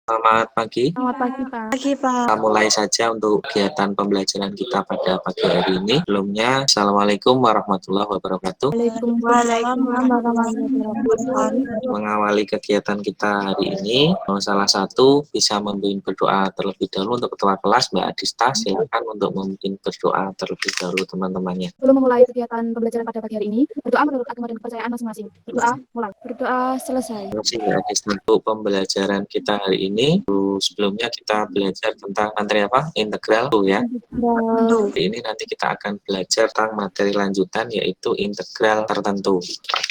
Selamat pagi. Selamat pagi, Pak. Pagi, Pak. Kita mulai saja untuk kegiatan pembelajaran kita pada pagi hari ini. Sebelumnya, Assalamualaikum warahmatullahi wabarakatuh. Waalaikumsalam warahmatullahi wabarakatuh. Mengawali kegiatan kita hari ini, salah satu bisa memimpin berdoa terlebih dahulu untuk ketua kelas, Mbak Adista. Silakan untuk memimpin berdoa terlebih dahulu teman-temannya. Sebelum memulai kegiatan pembelajaran pada pagi hari ini, berdoa menurut agama dan kepercayaan masing-masing. Berdoa mulai. Berdoa selesai. Terima kasih Mbak Adista untuk pembelajaran kita hari ini. Sebelumnya kita belajar tentang materi apa? Integral ya. Hari ini nanti kita akan belajar tentang materi lanjutan yaitu integral tertentu.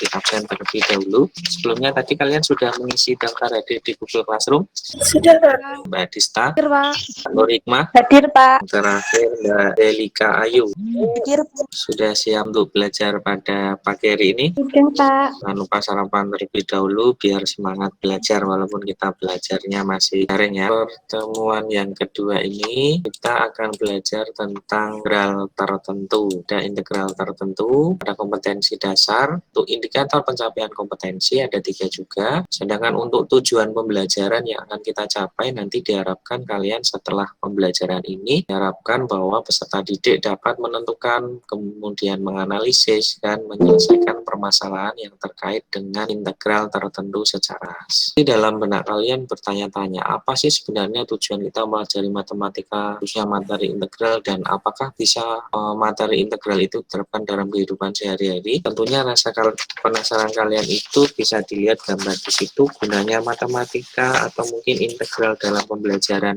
Di absen terlebih dahulu. Sebelumnya tadi kalian sudah mengisi daftar hadir di Google Classroom? Sudah, Pak. Mbak Adista, Hadir, Pak. Nur Hikmah, Hadir, Pak. terakhir Mbak Delika Ayu. Hadir, Pak. Sudah siap untuk belajar pada pagi hari ini? Sudah, Pak. Jangan lupa sarapan terlebih dahulu biar semangat belajar walaupun kita belajarnya masih daring ya. Pertemuan yang kedua ini kita akan belajar tentang integral tertentu. Ada integral tertentu, ada kompetensi dasar. Untuk indikator pencapaian kompetensi ada 3 juga. Sedangkan untuk tujuan pembelajaran yang akan kita capai nanti diharapkan kalian setelah pembelajaran ini diharapkan bahwa peserta didik dapat menentukan kemudian menganalisis dan menyelesaikan permasalahan yang terkait dengan integral tertentu secara khas. Di dalam benak kalian bertanya-tanya, apa sih sebenarnya tujuan kita mempelajari matematika, khususnya materi integral, dan apakah bisa materi integral itu diterapkan dalam kehidupan sehari-hari? Tentunya rasa penasaran kalian itu bisa dilihat gambar di situ, gunanya matematika atau mungkin integral dalam pembelajaran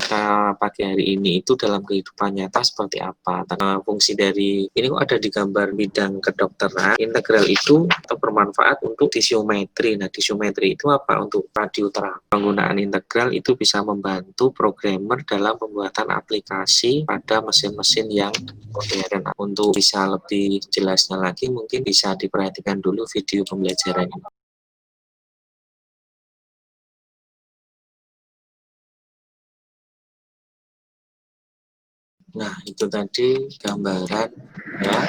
pagi hari ini itu dalam kehidupan nyata seperti apa. Fungsi dari ini kok ada di gambar bidang kedokteran. Integral itu atau bermanfaat untuk disiometri. Nah, disiometri itu apa? Untuk radioterapi. Penggunaan integral itu bisa membantu programmer dalam pembuatan aplikasi pada mesin-mesin yang modern. Untuk bisa lebih jelasnya lagi, mungkin bisa diperhatikan dulu video pembelajaran ini. Nah, itu tadi gambaran ya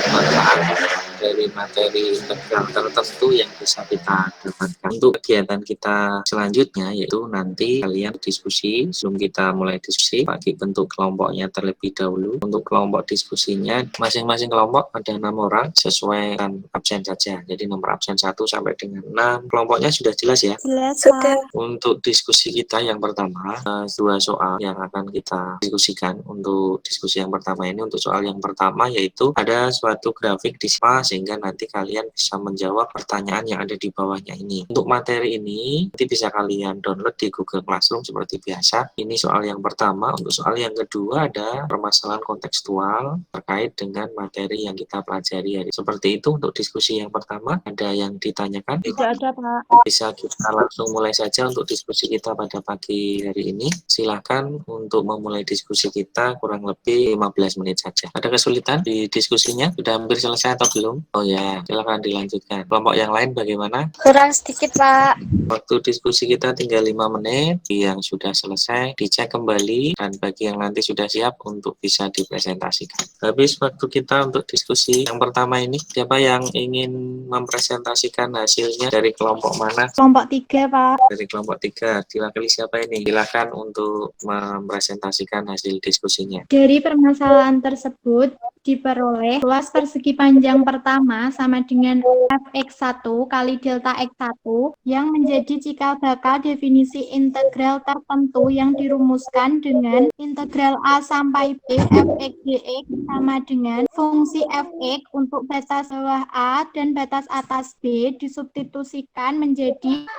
manfaat dari materi integral tertentu yang bisa kita dapatkan. Untuk kegiatan kita selanjutnya yaitu nanti kalian diskusi. Sebelum kita mulai diskusi, bagi bentuk kelompoknya terlebih dahulu. Untuk kelompok diskusinya masing-masing kelompok ada 6 orang sesuai dengan absen saja. Jadi nomor absen 1 sampai dengan 6. Kelompoknya sudah jelas ya? Jelas, Pak. Untuk diskusi kita yang pertama, 2 soal yang akan kita diskusikan. Untuk diskusi yang pertama ini, untuk soal yang pertama yaitu ada suatu grafik di sehingga nanti kalian bisa menjawab pertanyaan yang ada di bawahnya ini. Untuk materi ini nanti bisa kalian download di Google Classroom seperti biasa. Ini soal yang pertama. Untuk soal yang kedua ada permasalahan kontekstual terkait dengan materi yang kita pelajari hari. Seperti itu untuk diskusi yang pertama. Ada yang ditanyakan? Tidak ada, Pak. Bisa kita langsung mulai saja untuk diskusi kita pada pagi hari ini. Silakan untuk memulai diskusi kita kurang lebih 15 menit saja. Ada kesulitan di diskusinya? Sudah hampir selesai atau belum? Oh ya, silakan dilanjutkan. Kelompok yang lain bagaimana? Kurang sedikit, Pak. Waktu diskusi kita tinggal 5 menit. Yang sudah selesai dicek kembali, dan bagi yang nanti sudah siap untuk bisa dipresentasikan. Habis waktu kita untuk diskusi yang pertama ini, siapa yang ingin mempresentasikan hasilnya dari kelompok mana? Kelompok 3, Pak. Dari kelompok 3, diwakili siapa ini? Silakan untuk mempresentasikan hasil diskusinya. Dari permasalahan tersebut diperoleh luas persegi panjang pertama sama dengan fx1 kali delta x1 yang menjadi cikal bakal definisi integral tertentu yang dirumuskan dengan integral a sampai b fx dx sama dengan fungsi fx untuk batas bawah a dan batas atas b disubstitusikan menjadi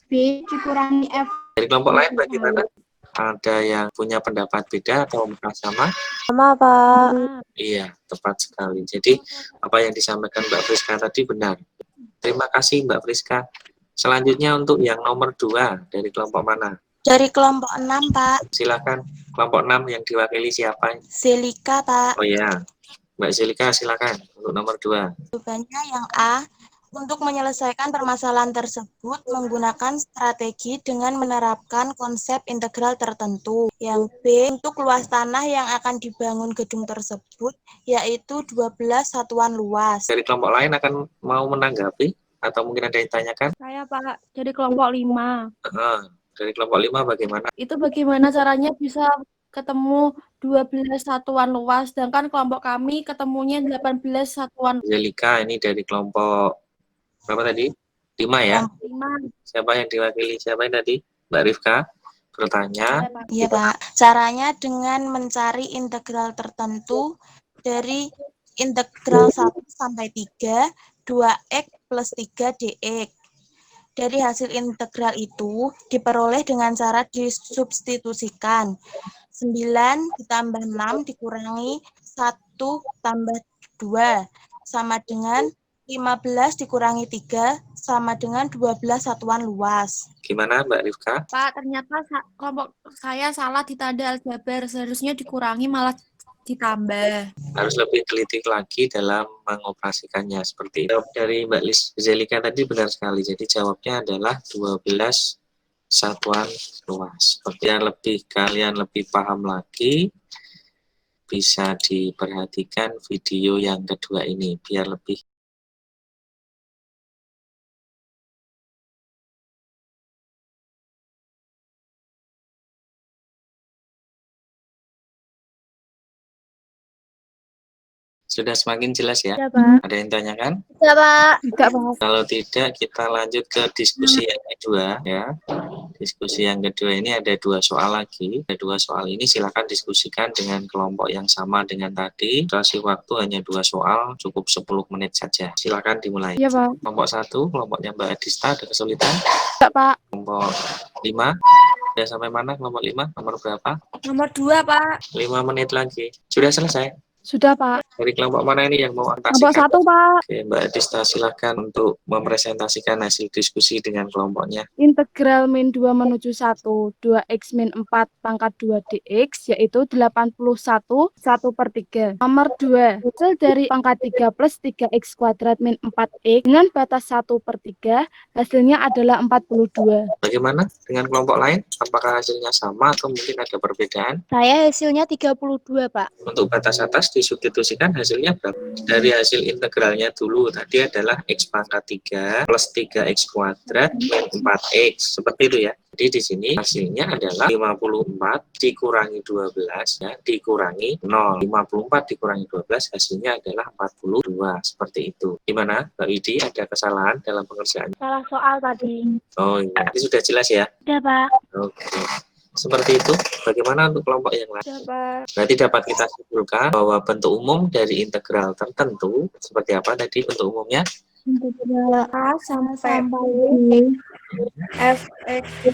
b dikurangi f. Dari kelompok lain bagaimana? Ada yang punya pendapat beda atau sama? Sama, Pak. Iya, tepat sekali. Jadi apa yang disampaikan Mbak Friska tadi benar. Terima kasih Mbak Friska. Selanjutnya untuk yang nomor 2, dari kelompok mana? Dari kelompok 6, Pak. Silakan, kelompok 6 yang diwakili siapa? Selika, Pak. Oh ya, Mbak Selika silakan untuk nomor 2. Jawabannya yang A. Untuk menyelesaikan permasalahan tersebut menggunakan strategi dengan menerapkan konsep integral tertentu. Yang B, untuk luas tanah yang akan dibangun gedung tersebut, yaitu 12 satuan luas. Dari kelompok lain akan mau menanggapi atau mungkin ada yang ditanyakan? Saya, Pak, jadi kelompok 5. Dari kelompok 5 bagaimana? Itu bagaimana caranya bisa ketemu 12 satuan luas, sedangkan kelompok kami ketemunya 18 satuan Zelika ini dari kelompok berapa tadi? 5 ya? 5. Siapa yang diwakili? Siapa yang tadi? Mbak Rifka bertanya. Iya, Pak. Caranya dengan mencari integral tertentu dari integral 1 sampai 3, 2x plus 3 dx. Dari hasil integral itu diperoleh dengan cara disubstitusikan. 9 ditambah 6 dikurangi 1 tambah 2 sama dengan 15 dikurangi 3 sama dengan 12 satuan luas. Gimana Mbak Rifka? Pak, ternyata kelompok saya salah di tanda aljabar, seharusnya dikurangi malah ditambah. Harus lebih teliti lagi dalam mengoperasikannya seperti itu. Dari Mbak Zelika tadi benar sekali. Jadi jawabnya adalah 12 satuan luas. Biar kalian lebih paham lagi, bisa diperhatikan video yang kedua ini biar lebih. Sudah semakin jelas ya? Ya, Pak. Ada yang tanyakan? Ya, Pak. Tidak, Pak. Kalau tidak, kita lanjut ke diskusi yang kedua ya. Diskusi yang kedua ini ada 2 soal lagi. Ada 2 soal ini silakan diskusikan dengan kelompok yang sama dengan tadi. Durasi waktu hanya 2 soal, cukup 10 menit saja. Silakan dimulai. Ya, Pak. Kelompok 1, kelompoknya Mbak Adista ada kesulitan. Tidak, Pak. Kelompok 5, sudah sampai mana kelompok 5? Nomor berapa? Nomor 2, Pak. 5 menit lagi. Sudah selesai? Sudah, Pak. Dari kelompok mana ini yang mau Kelompok presentasikan? 1, Pak. Oke, Mbak Adista silakan untuk mempresentasikan hasil diskusi dengan kelompoknya. Integral min 2 menuju 1, 2x min 4 pangkat 2 dx, yaitu 81, 1/3. Nomor 2, hasil dari pangkat 3 plus 3x kuadrat min 4x dengan batas 1/3, hasilnya adalah 42. Bagaimana dengan kelompok lain? Apakah hasilnya sama atau mungkin ada perbedaan? Saya hasilnya 32, Pak. Untuk batas atas disubstitusikan hasilnya berapa? Dari hasil integralnya dulu tadi adalah x pangkat 3 plus 3x kuadrat min 4x. Seperti itu ya. Jadi di sini hasilnya adalah 54 dikurangi 12 ya, dikurangi 0. 54 dikurangi 12 hasilnya adalah 42. Seperti itu. Gimana Mbak Widi, ada kesalahan dalam pengerjaannya? Salah soal tadi. Oh iya, ini sudah jelas ya? Sudah, Pak. Oke. Seperti itu. Bagaimana untuk kelompok yang lain? Sudah, Pak. Berarti dapat kita simpulkan bahwa bentuk umum dari integral tertentu seperti apa tadi bentuk umumnya? Integral A sampai fx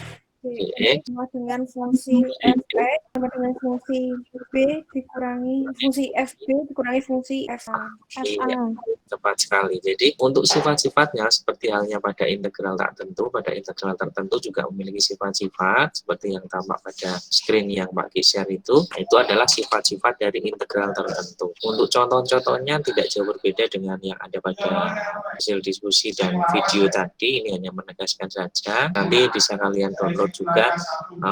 sama dengan fungsi fx sama dengan fungsi b dikurangi fungsi fb dikurangi fungsi fa. Iya, tepat sekali. Jadi untuk sifat-sifatnya seperti halnya pada integral tak tentu, pada integral tertentu juga memiliki sifat-sifat seperti yang tampak pada screen yang Pak Ki share itu adalah sifat-sifat dari integral tertentu. Untuk contoh-contohnya tidak jauh berbeda dengan yang ada pada hasil diskusi dan video tadi, ini hanya menegaskan saja. Nanti bisa kalian download juga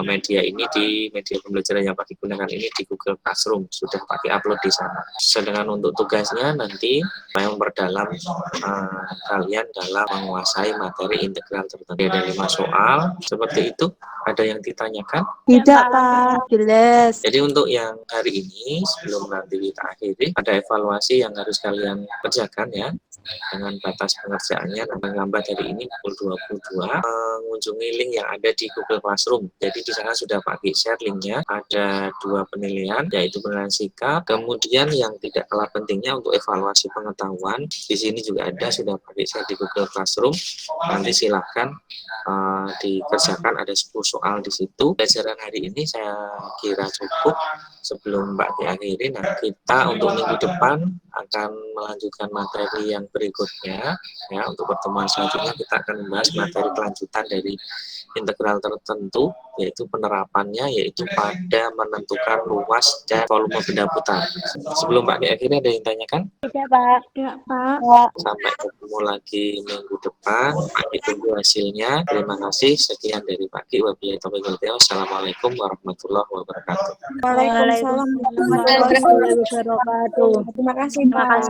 media ini di media pembelajaran yang Pak Ki gunakan ini di Google Classroom, sudah Pak Ki upload di sana. Sedangkan untuk tugasnya nanti memperdalam kalian dalam menguasai materi integral tertentu. Ada 5 soal seperti itu. Ada yang ditanyakan? Tidak, Pak. Jelas. Jadi untuk yang hari ini sebelum nanti kita akhiri, ada evaluasi yang harus kalian kerjakan ya. Dengan batas pengerjaannya lambat hari ini pukul 22 mengunjungi link yang ada di Google Classroom. Jadi di sana sudah Pak Ki share linknya. Ada 2 penilaian yaitu penilaian sikap. Kemudian yang tidak kalah pentingnya untuk evaluasi pengetahuan di sini juga ada sudah Pak Ki share di Google Classroom. Nanti silahkan dikerjakan, ada 10 soal di situ. Pelajaran hari ini saya kira cukup. Sebelum Mbak Ki akhiri, nah kita untuk minggu depan akan melanjutkan materi yang berikutnya ya. Untuk pertemuan selanjutnya kita akan membahas materi kelanjutan dari integral tertentu, yaitu penerapannya yaitu pada menentukan luas dan volume benda putar. Sebelum Mbak Ki akhiri, ada yang tanyakan? Tidak, Pak. Tidak, Pak. Sampai ketemu lagi minggu depan. Pak Ki tunggu hasilnya. Terima kasih. Sekian dari Pak Ki. Wabillahi taufiq wal hidayah. Wassalamualaikum warahmatullahi wabarakatuh. Waalaikumsalam warahmatullahi wabarakatuh. Terima kasih, Pak.